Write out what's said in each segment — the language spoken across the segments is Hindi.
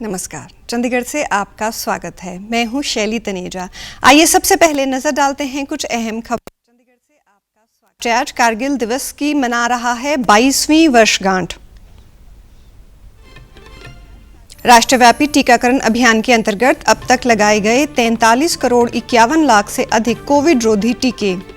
नमस्कार, चंडीगढ़ से आपका स्वागत है। मैं हूं शैली तनेजा। आइए सबसे पहले नजर डालते हैं कुछ अहम खबर। चंडीगढ़ से आपका स्वागत है। आज कारगिल दिवस की मना रहा है 22वीं वर्षगांठ। राष्ट्रव्यापी टीकाकरण अभियान के अंतर्गत अब तक लगाए गए 43 करोड़ 51 लाख से अधिक कोविड रोधी टीके।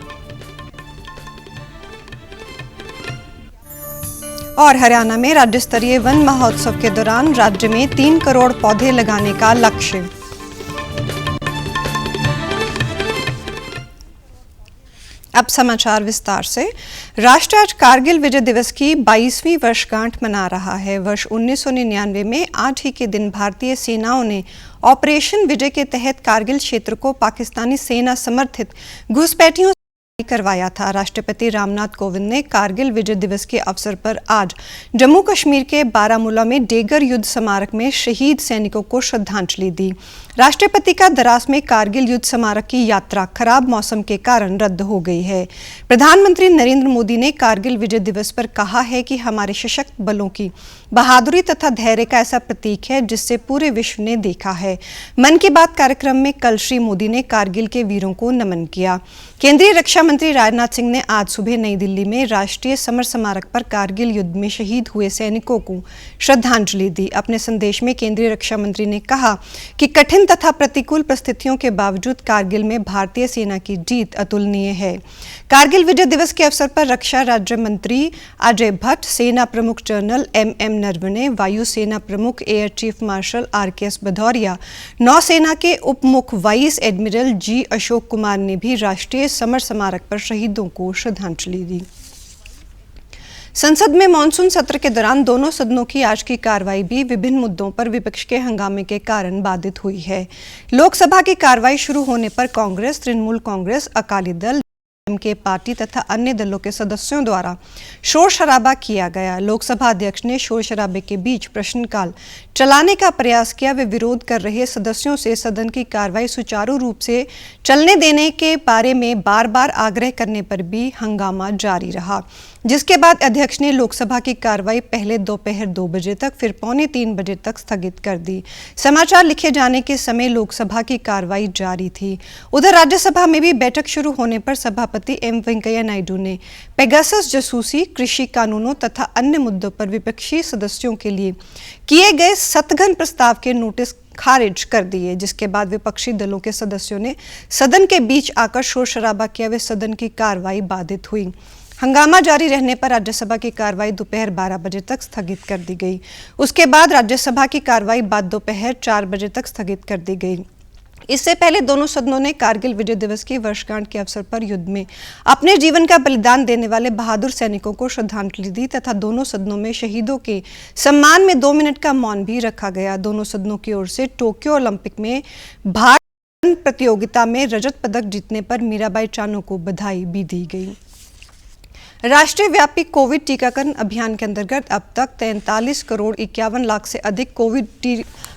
और हरियाणा में राज्य स्तरीय वन महोत्सव के दौरान राज्य में 3 करोड़ पौधे लगाने का लक्ष्य। अब समाचार विस्तार से। राष्ट्र आज कारगिल विजय दिवस की 22वीं वर्षगांठ मना रहा है। वर्ष 1999 में आज ही के दिन भारतीय सेनाओं ने ऑपरेशन विजय के तहत कारगिल क्षेत्र को पाकिस्तानी सेना समर्थित घुसपैठियों करवाया था। राष्ट्रपति रामनाथ कोविंद ने कारगिल विजय दिवस के अवसर पर आज जम्मू कश्मीर के बारामूला में डेगर युद्ध स्मारक में शहीद सैनिकों को श्रद्धांजलि दी। राष्ट्रपति का द्रास में कारगिल युद्ध स्मारक की यात्रा खराब मौसम के कारण रद्द हो गई है। प्रधानमंत्री नरेंद्र मोदी ने कारगिल विजय दिवस पर कहा है कि हमारे सशस्त्र बलों की बहादुरी तथा धैर्य का ऐसा प्रतीक है जिससे पूरे विश्व ने देखा है। मन की बात कार्यक्रम में कल श्री मोदी ने कारगिल के वीरों को नमन किया। केंद्रीय रक्षा मंत्री राजनाथ सिंह ने आज सुबह नई दिल्ली में राष्ट्रीय समर स्मारक पर कारगिल युद्ध में शहीद हुए सैनिकों को श्रद्धांजलि दी। अपने संदेश में केंद्रीय रक्षा मंत्री ने कहा कि कठिन तथा प्रतिकूल परिस्थितियों के बावजूद कारगिल में भारतीय सेना की जीत अतुलनीय है। कारगिल विजय दिवस के अवसर पर रक्षा राज्य मंत्री अजय भट्ट, सेना प्रमुख जनरल एम नरवणे, वायुसेना प्रमुख air chief marshal RKS Bhadauria, नौसेना के उप मुख्य vice admiral G Ashok Kumar ने भी राष्ट्रीय समर स्मारक पर शहीदों को श्रद्धांजलि दी। संसद में मानसून सत्र के दौरान दोनों सदनों की आज की कार्रवाई भी विभिन्न मुद्दों पर विपक्ष के हंगामे के कारण बाधित हुई है। लोकसभा की कार्रवाई शुरू होने पर कांग्रेस, तृणमूल कांग्रेस, अकाली दल के पार्टी तथा अन्य दलों के सदस्यों द्वारा शोर शराबा किया गया। लोकसभा अध्यक्ष ने शोर शराबे के बीच प्रश्नकाल चलाने का प्रयास किया। वे विरोध कर रहे सदस्यों से सदन की कार्रवाई सुचारू रूप से चलने देने के बारे में बार बार आग्रह करने पर भी हंगामा जारी रहा, जिसके बाद अध्यक्ष ने लोकसभा की कार्रवाई पहले दोपहर 2 बजे तक, फिर 2:45 बजे तक स्थगित कर दी। समाचार लिखे जाने के समय लोकसभा की कार्रवाई जारी थी। उधर राज्यसभा में भी बैठक शुरू होने पर सभापति एम वेंकैया नायडू ने पेगासस जासूसी, कृषि कानूनों तथा अन्य मुद्दों पर विपक्षी सदस्यों के लिए किए गए शतघन प्रस्ताव के नोटिस खारिज कर दिए, जिसके बाद विपक्षी दलों के सदस्यों ने सदन के बीच आकर शोर शराबा किया। वे सदन की कार्रवाई बाधित हुई। हंगामा जारी रहने पर राज्यसभा की कार्रवाई दोपहर 12 बजे तक स्थगित कर दी गई। उसके बाद राज्यसभा की कार्रवाई बाद दोपहर 4 बजे तक स्थगित कर दी गई। इससे पहले दोनों सदनों ने कारगिल विजय दिवस की वर्षगांठ के अवसर पर युद्ध में अपने जीवन का बलिदान देने वाले बहादुर सैनिकों को श्रद्धांजलि दी तथा दोनों सदनों में शहीदों के सम्मान में 2 मिनट का मौन भी रखा गया। दोनों सदनों की ओर से टोक्यो ओलंपिक में भार प्रतियोगिता में रजत पदक जीतने पर मीराबाई चानू को बधाई भी दी गई। राष्ट्रीय व्यापी कोविड टीकाकरण अभियान के अंतर्गत अब तक 43 करोड़ 51 लाख से अधिक कोविड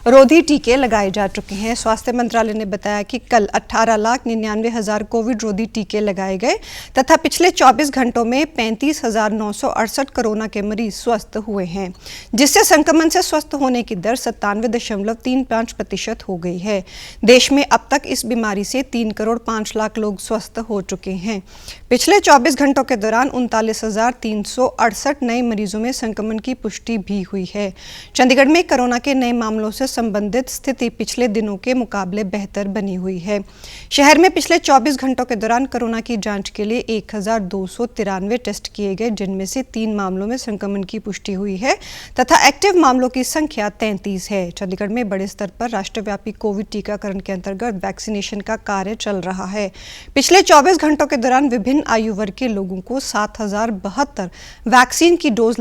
रोधी टीके लगाए जा चुके हैं। स्वास्थ्य मंत्रालय ने बताया कि कल 18,99,000 कोविड रोधी टीके लगाए गए तथा पिछले 24 घंटों में 35,968 कोरोना के मरीज स्वस्थ हुए हैं, जिससे संक्रमण से स्वस्थ होने की दर 97.35% हो गई है। देश में अब तक इस बीमारी से 3 करोड़ 5 लाख लोग स्वस्थ हो चुके हैं। पिछले 24 घंटों के दौरान 39,368 नए मरीजों में संक्रमण की पुष्टि भी हुई है। चंडीगढ़ में कोरोना के नए मामलों से संबंधित स्थिति पिछले दिनों के मुकाबले बेहतर बनी हुई है। शहर में पिछले 24 घंटों के दौरान कोरोना की जांच के लिए 1,293 टेस्ट किए गए, जिनमें से 3 मामलों में संक्रमण की पुष्टि हुई है तथा एक्टिव मामलों की संख्या 33 है। चंडीगढ़ में बड़े स्तर पर राष्ट्रव्यापी कोविड टीकाकरण के अंतर्गत वैक्सीनेशन का कार्य चल रहा है। पिछले 24 घंटों के दौरान विभिन्न आयु वर्ग के लोगों को 7,072 वैक्सीन की डोज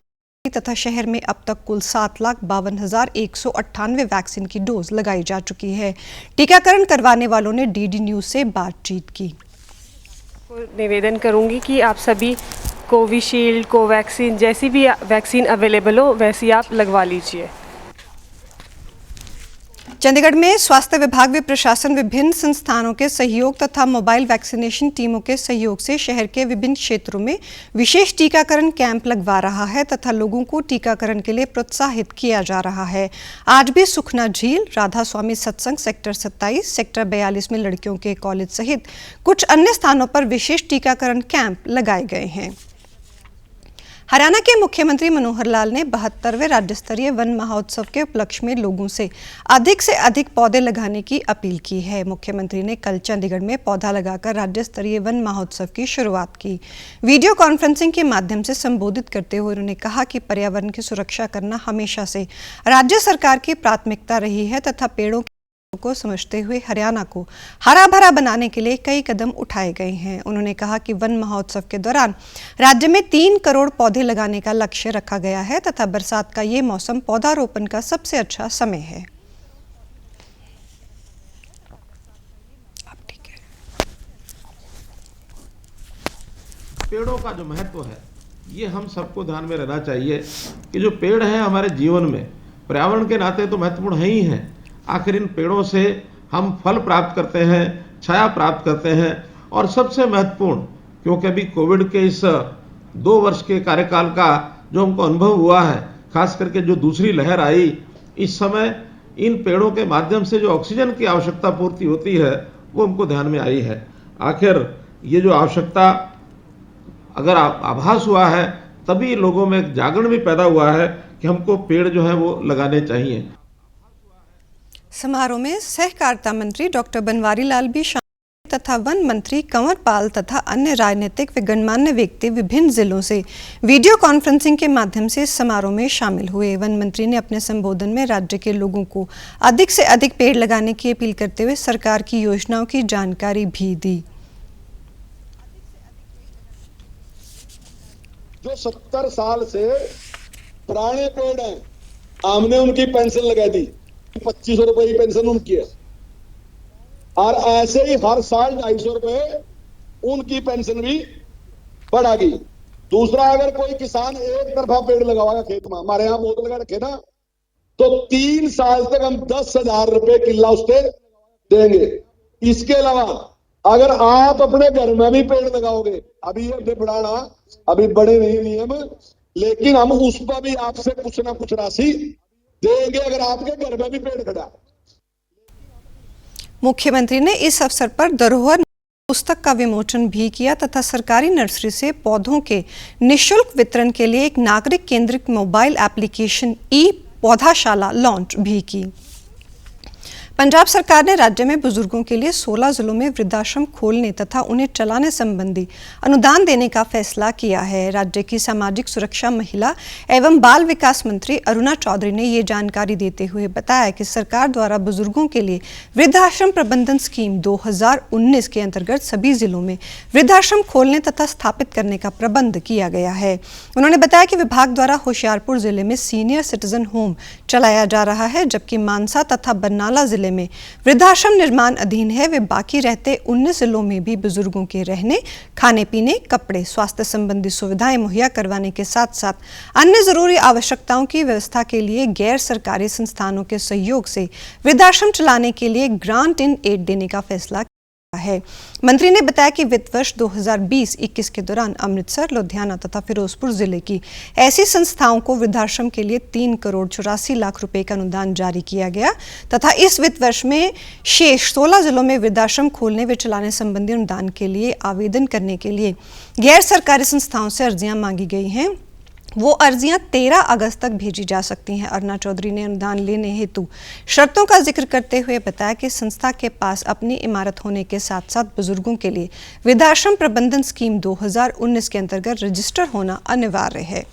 तथा शहर में अब तक कुल 7,52,198 वैक्सीन की डोज लगाई जा चुकी है। टीकाकरण करवाने वालों ने DD न्यूज से बातचीत की। निवेदन करूंगी कि आप सभी कोविशील्ड, कोवैक्सीन जैसी भी वैक्सीन अवेलेबल हो वैसी आप लगवा लीजिए। चंडीगढ़ में स्वास्थ्य विभाग व प्रशासन विभिन्न संस्थानों के सहयोग तथा मोबाइल वैक्सीनेशन टीमों के सहयोग से शहर के विभिन्न क्षेत्रों में विशेष टीकाकरण कैंप लगवा रहा है तथा लोगों को टीकाकरण के लिए प्रोत्साहित किया जा रहा है। आज भी सुखना झील, राधा स्वामी सत्संग सेक्टर 27, सेक्टर 42 में लड़कियों के कॉलेज सहित कुछ अन्य स्थानों पर विशेष टीकाकरण कैंप लगाए गए हैं। हरियाणा के मुख्यमंत्री मनोहर लाल ने 72वें राज्य स्तरीय वन महोत्सव के उपलक्ष्य में लोगों से अधिक पौधे लगाने की अपील की है। मुख्यमंत्री ने कल चंडीगढ़ में पौधा लगाकर राज्य स्तरीय वन महोत्सव की शुरुआत की। वीडियो कॉन्फ्रेंसिंग के माध्यम से संबोधित करते हुए उन्होंने कहा कि पर्यावरण की सुरक्षा करना हमेशा से राज्य सरकार की प्राथमिकता रही है तथा पेड़ों को समझते हुए हरियाणा को हरा भरा बनाने के लिए कई कदम उठाए गए हैं। उन्होंने कहा कि वन महोत्सव के दौरान राज्य में 3 करोड़ पौधे लगाने का लक्ष्य रखा गया है तथा बरसात का ये मौसम पौधारोपण का सबसे अच्छा समय है। पेड़ों का जो महत्व है ये हम सबको ध्यान में रहना चाहिए कि जो पेड़ है हमारे जीवन में पर्यावरण के नाते तो महत्वपूर्ण है ही है। आखिर इन पेड़ों से हम फल प्राप्त करते हैं, छाया प्राप्त करते हैं और सबसे महत्वपूर्ण, क्योंकि अभी कोविड के इस 2 वर्ष के कार्यकाल का जो हमको अनुभव हुआ है, खास करके जो दूसरी लहर आई, इस समय इन पेड़ों के माध्यम से जो ऑक्सीजन की आवश्यकता पूर्ति होती है वो हमको ध्यान में आई है। आखिर ये जो आवश्यकता अगर आभास हुआ है तभी लोगों में जागरण भी पैदा हुआ है कि हमको पेड़ जो है वो लगाने चाहिए। समारोह में सहकारिता मंत्री डॉक्टर बनवारी लाल भी शामिल तथा वन मंत्री कंवर पाल तथा अन्य राजनीतिक व गणमान्य व्यक्ति विभिन्न जिलों से वीडियो कॉन्फ्रेंसिंग के माध्यम से समारोह में शामिल हुए। वन मंत्री ने अपने संबोधन में राज्य के लोगों को अधिक से अधिक पेड़ लगाने की अपील करते हुए सरकार की योजनाओं की जानकारी भी दी। जो 70 साल से पुराने पेड़ हैं, हमने उनकी पेंशन लगा दी, 2500 रुपए की पेंशन उनकी है और ऐसे ही हर साल 250 रुपए उनकी पेंशन भी बढ़ा गई। दूसरा, अगर कोई किसान एक तरफा पेड़ लगावागा खेत में, हमारे यहां बहुत लगा रखे ना, तो 3 साल तक हम 10,000 रुपए किला उससे देंगे। इसके अलावा अगर आप अपने घर में भी पेड़ लगाओगे, अभी ये बढ़ाना अभी बड़े नहीं नियम, लेकिन हम उस पर भी आपसे कुछ ना कुछ राशि देंगे अगर आपके घर में भी पेड़ खड़ा। मुख्यमंत्री ने इस अवसर पर धरोहर पुस्तक का विमोचन भी किया तथा सरकारी नर्सरी से पौधों के निःशुल्क वितरण के लिए एक नागरिक केंद्रित मोबाइल एप्लीकेशन ई पौधाशाला लॉन्च भी की। पंजाब सरकार ने राज्य में बुजुर्गों के लिए 16 जिलों में वृद्धाश्रम खोलने तथा उन्हें चलाने संबंधी अनुदान देने का फैसला किया है। राज्य की सामाजिक सुरक्षा, महिला एवं बाल विकास मंत्री अरुणा चौधरी ने ये जानकारी देते हुए बताया कि सरकार द्वारा बुजुर्गों के लिए वृद्धाश्रम प्रबंधन स्कीम 2019 के अंतर्गत सभी जिलों में वृद्धाश्रम खोलने तथा स्थापित करने का प्रबंध किया गया है। उन्होंने बताया कि विभाग द्वारा होशियारपुर जिले में सीनियर सिटीजन होम चलाया जा रहा है, जबकि मानसा तथा बरनाला जिले में वृद्धाश्रम निर्माण अधीन है। वे बाकी रहते 19 जिलों में भी बुजुर्गों के रहने, खाने पीने, कपड़े, स्वास्थ्य संबंधी सुविधाएं मुहैया करवाने के साथ साथ अन्य जरूरी आवश्यकताओं की व्यवस्था के लिए गैर सरकारी संस्थानों के सहयोग से वृद्धाश्रम चलाने के लिए ग्रांट इन एड देने का फैसला है। मंत्री ने बताया कि वित्त वर्ष 2020-21 के दौरान अमृतसर, लुधियाना तथा फिरोजपुर जिले की ऐसी संस्थाओं को वृद्धाश्रम के लिए 3 करोड़ 84 लाख रुपए का अनुदान जारी किया गया तथा इस वित्त वर्ष में शेष 16 जिलों में वृद्धाश्रम खोलने व चलाने संबंधी अनुदान के लिए आवेदन करने के लिए गैर सरकारी संस्थाओं से अर्जियां मांगी गई हैं। वो अर्जियां 13 अगस्त तक भेजी जा सकती हैं। अरुणा चौधरी ने अनुदान लेने हेतु शर्तों का जिक्र करते हुए बताया कि संस्था के पास अपनी इमारत होने के साथ साथ बुजुर्गों के लिए वृद्धाश्रम प्रबंधन स्कीम 2019 के अंतर्गत रजिस्टर होना अनिवार्य है।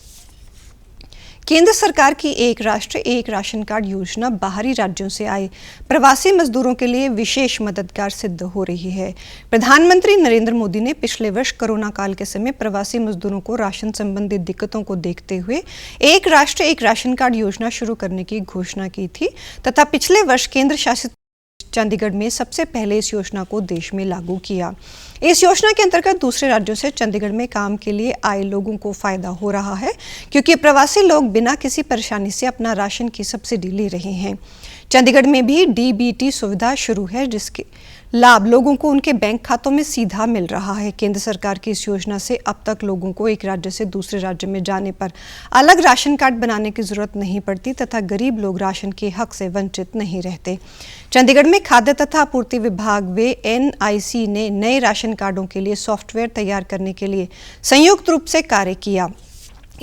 केंद्र सरकार की एक राष्ट्र एक राशन कार्ड योजना बाहरी राज्यों से आए प्रवासी मजदूरों के लिए विशेष मददगार सिद्ध हो रही है। प्रधानमंत्री नरेंद्र मोदी ने पिछले वर्ष कोरोना काल के समय प्रवासी मजदूरों को राशन संबंधी दिक्कतों को देखते हुए एक राष्ट्र एक राशन कार्ड योजना शुरू करने की घोषणा की थी तथा पिछले वर्ष केंद्र शासित चंडीगढ़ में सबसे पहले इस योजना को देश में लागू किया। इस योजना के अंतर्गत दूसरे राज्यों से चंडीगढ़ में काम के लिए आए लोगों को फायदा हो रहा है, क्योंकि प्रवासी लोग बिना किसी परेशानी से अपना राशन की सब्सिडी ले रहे हैं। चंडीगढ़ में भी डीबीटी सुविधा शुरू है, जिसके लाभ लोगों को उनके बैंक खातों में सीधा मिल रहा है। केंद्र सरकार की इस योजना से अब तक लोगों को एक राज्य से दूसरे राज्य में जाने पर अलग राशन कार्ड बनाने की जरूरत नहीं पड़ती तथा गरीब लोग राशन के हक से वंचित नहीं रहते। चंडीगढ़ में खाद्य तथा आपूर्ति विभाग व एनआईसी ने नए राशन कार्डों के लिए सॉफ्टवेयर तैयार करने के लिए संयुक्त रूप से कार्य किया।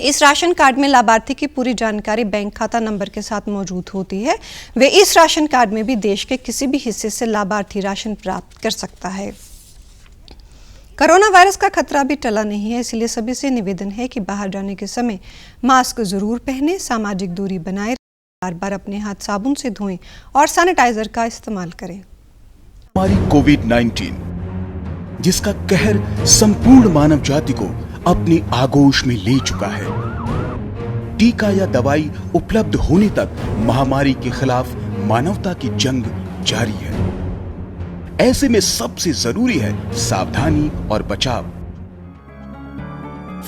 इस राशन कार्ड में लाभार्थी की पूरी जानकारी बैंक खाता नंबर के साथ मौजूद होती है। वे इस राशन कार्ड में भी देश के किसी भी हिस्से से लाभार्थी राशन प्राप्त कर सकता है। कोरोना वायरस का खतरा भी टला नहीं है, इसलिए सभी से निवेदन है कि बाहर जाने के समय मास्क जरूर पहने, सामाजिक दूरी बनाए, बार-बार अपने हाथ साबुन से धोएं और सैनिटाइजर का इस्तेमाल करें। हमारी कोविड-19 जिसका कहर संपूर्ण मानव जाति को अपनी आगोश में ले चुका है। टीका या दवाई उपलब्ध होने तक महामारी के खिलाफ मानवता की जंग जारी है। ऐसे में सबसे जरूरी है सावधानी और बचाव।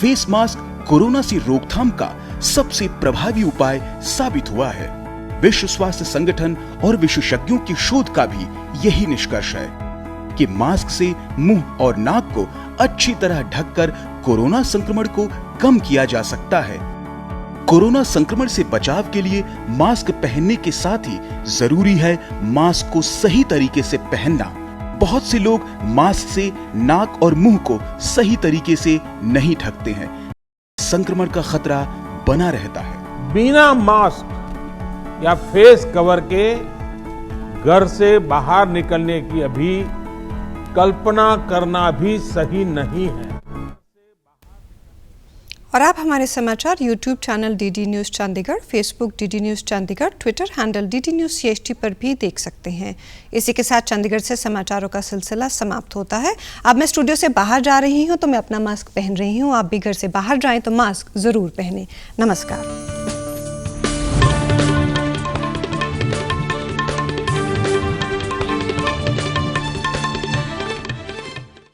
फेस मास्क कोरोना से रोकथाम का सबसे प्रभावी उपाय साबित हुआ है। विश्व स्वास्थ्य संगठन और विशेषज्ञों की शोध का भी यही निष्कर्ष है कि मास्क से मुंह और नाक को अच्छी तरह ढककर कोरोना संक्रमण को कम किया जा सकता है। कोरोना संक्रमण से बचाव के लिए मास्क पहनने के साथ ही जरूरी है मास्क को सही तरीके से पहनना। बहुत से लोग मास्क से नाक और मुंह को सही तरीके से नहीं ढकते हैं। संक्रमण का खतरा बना रहता है। बिना मास्क या फेस कवर के घर से बाहर निकलने की अभी कल्पना करना भी सही नहीं है। और आप हमारे समाचार YouTube channel DD news Chandigarh, Facebook DD news Chandigarh, Twitter handle DD news CHT पर भी देख सकते हैं। इसी के साथ चंडीगढ़ से समाचारों का सिलसिला समाप्त होता है। अब मैं स्टूडियो से बाहर जा रही हूं तो मैं अपना मास्क पहन रही हूं। आप भी घर से बाहर जाएं तो मास्क जरूर पहनें। नमस्कार।